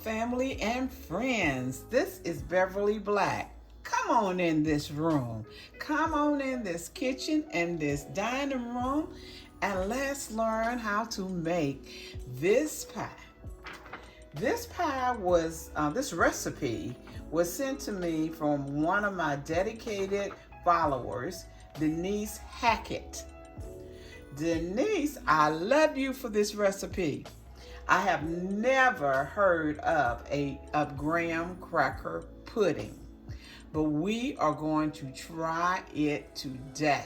family and friends. This is Beverly Black. Come on in this room. Come on in this kitchen and this dining room, and let's learn how to make this pie. This recipe was sent to me from one of my dedicated followers, Denise Hackett. Denise, I love you for this recipe. I have never heard of graham cracker pudding, but we are going to try it today.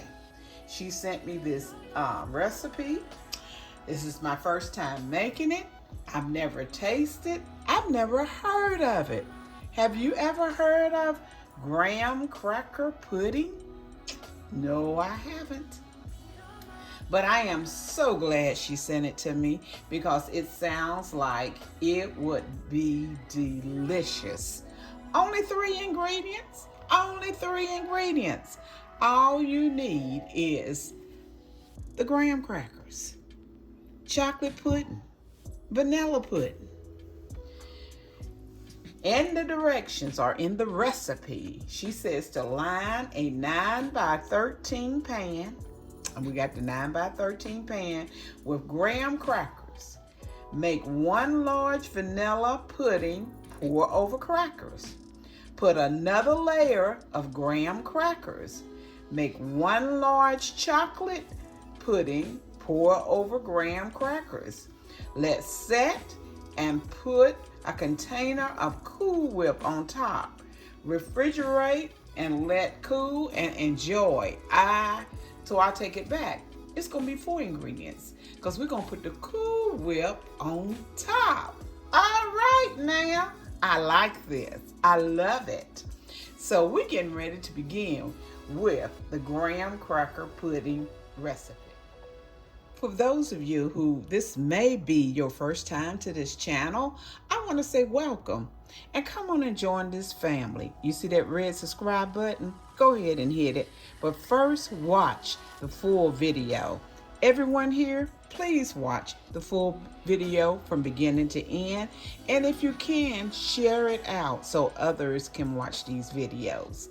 She sent me this recipe. This is my first time making it. I've never tasted. I've never heard of it. Have you ever heard of graham cracker pudding? No, I haven't. But I am so glad she sent it to me because it sounds like it would be delicious. Only 3 ingredients. Only 3 ingredients. All you need is the graham crackers, chocolate pudding, vanilla pudding. And the directions are in the recipe. She says to line a 9x13 pan. And we got the 9x13 pan with graham crackers. Make 1 large vanilla pudding, pour over crackers. Put another layer of graham crackers. Make 1 large chocolate pudding, pour over graham crackers. Let set and put a container of Cool Whip on top. Refrigerate and let cool and enjoy. So I'll take it back. It's gonna be 4 ingredients because we're gonna put the Cool Whip on top. All right now, I like this. I love it. So we're getting ready to begin with the graham cracker pudding recipe. For those of you who this may be your first time to this channel, I want to say welcome and come on and join this family. You see that red subscribe button? Go ahead and hit it. But first, watch the full video. Everyone here, please watch the full video from beginning to end. And if you can, share it out so others can watch these videos.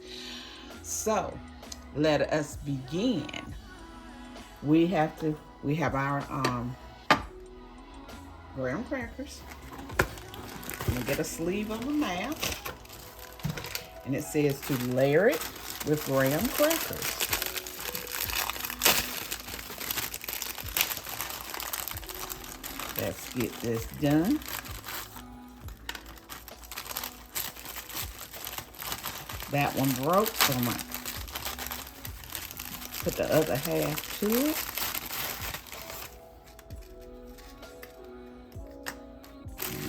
So let us begin. We have our graham crackers. I'm gonna get a sleeve of a mask, and it says to layer it with graham crackers. Let's get this done. That one broke, so I'm gonna put the other half to it.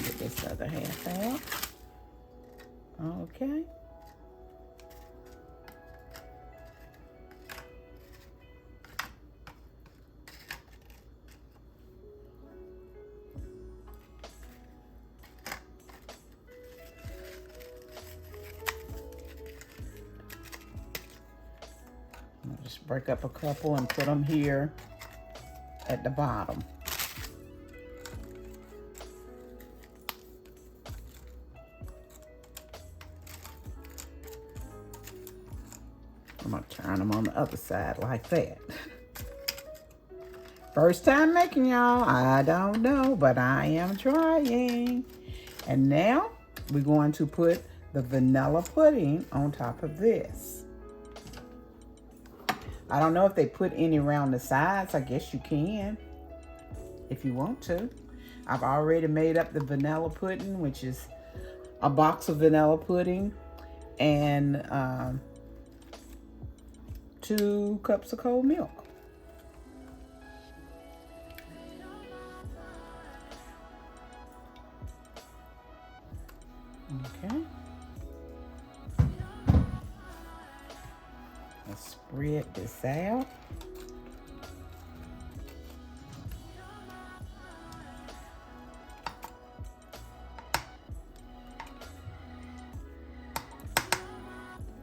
Get this other half out. Okay. I'll just break up a couple and put them here at the bottom. I'm gonna turn them on the other side like that. First time making, y'all. I don't know, but I am trying. And now we're going to put the vanilla pudding on top of this. I don't know if they put any around the sides. I guess you can if you want to. I've already made up the vanilla pudding, which is a box of vanilla pudding and 2 cups of cold milk. Okay. Let's spread this out.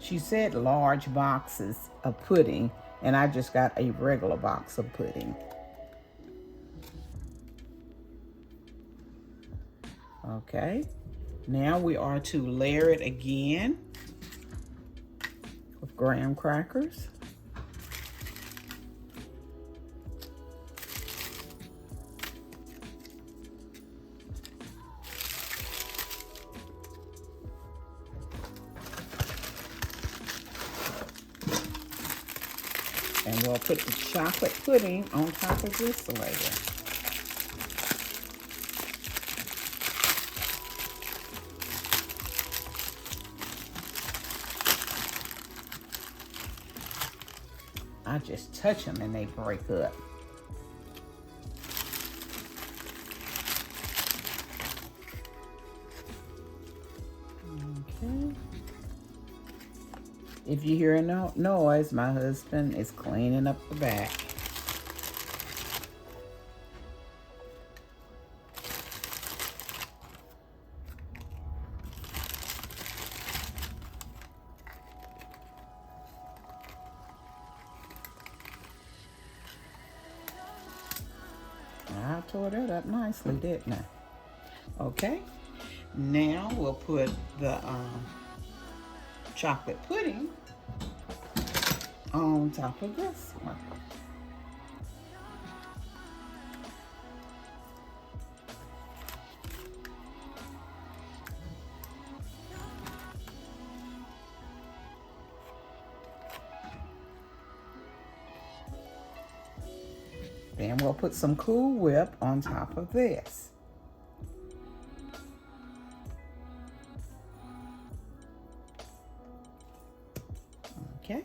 She said large boxes of pudding, and I just got a regular box of pudding. Okay. Now we are to layer it again with graham crackers. And we'll put the chocolate pudding on top of this layer. I just touch them and they break up. Okay. If you hear a noise, my husband is cleaning up the back. I tore that up nicely, didn't I? Okay. Now we'll put the chocolate pudding on top of this one. Then we'll put some Cool Whip on top of this. Okay.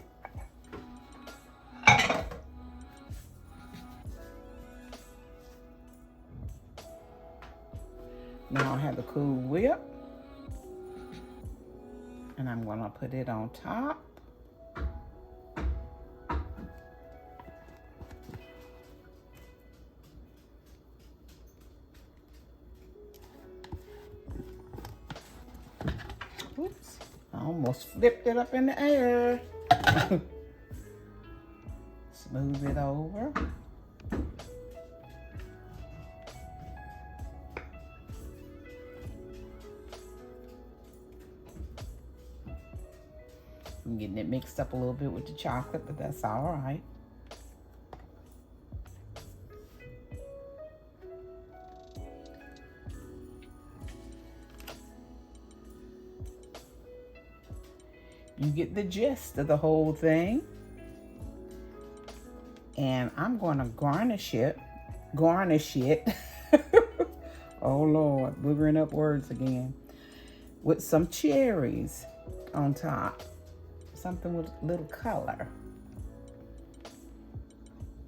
Now I have the Cool Whip, and I'm gonna put it on top. Oops, I almost flipped it up in the air. Smooth it over. I'm getting it mixed up a little bit with the chocolate, but that's all right. You get the gist of the whole thing. And I'm going to garnish it. Oh Lord, boogering up words again. With some cherries on top. Something with a little color.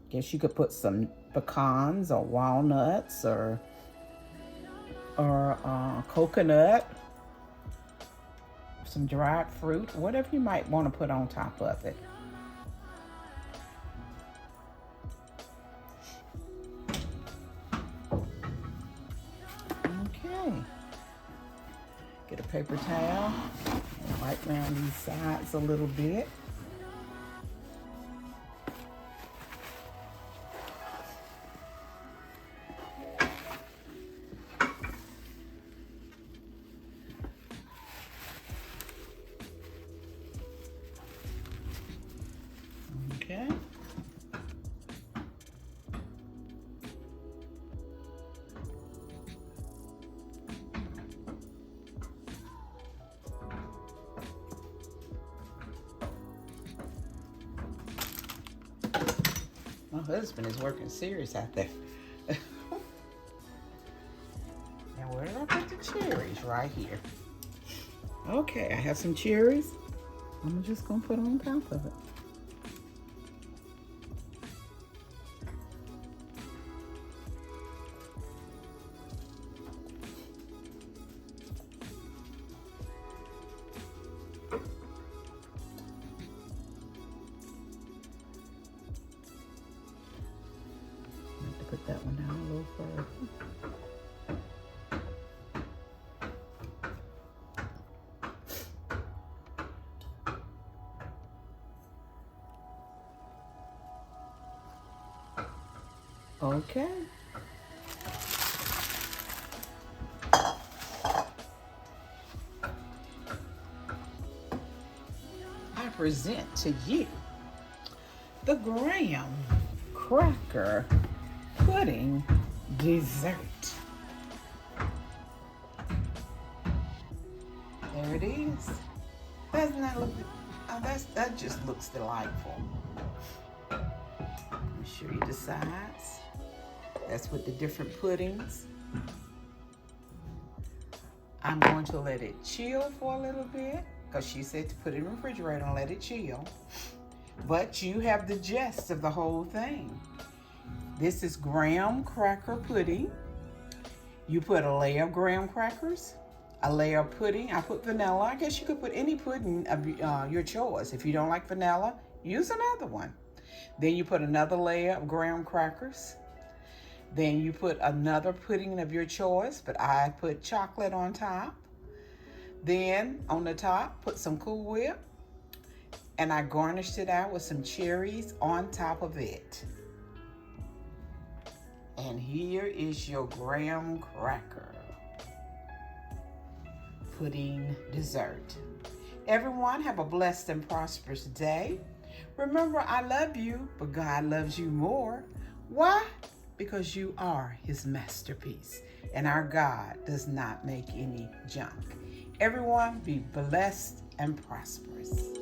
Guess you could put some pecans or walnuts or coconut. Some dried fruit, whatever you might want to put on top of it. Okay. Get a paper towel and wipe around these sides a little bit. Okay. My husband is working serious out there. Now where did I put the cherries? Right here. Okay, I have some cherries. I'm just gonna put on top of it. Put that one down a little further. Okay. present to you the graham cracker pudding dessert. There it is. Doesn't that look, oh, that just looks delightful. Let me show you the sides. That's with the different puddings. I'm going to let it chill for a little bit because she said to put it in the refrigerator and let it chill. But you have the gist of the whole thing. This is graham cracker pudding. You put a layer of graham crackers, a layer of pudding. I put vanilla. I guess you could put any pudding of your choice. If you don't like vanilla, use another one. Then you put another layer of graham crackers. Then you put another pudding of your choice, but I put chocolate on top. Then on the top, put some Cool Whip. And I garnished it out with some cherries on top of it. And here is your graham cracker pudding dessert. Everyone have a blessed and prosperous day. Remember, I love you, but God loves you more. Why? Because you are his masterpiece, and our God does not make any junk. Everyone be blessed and prosperous.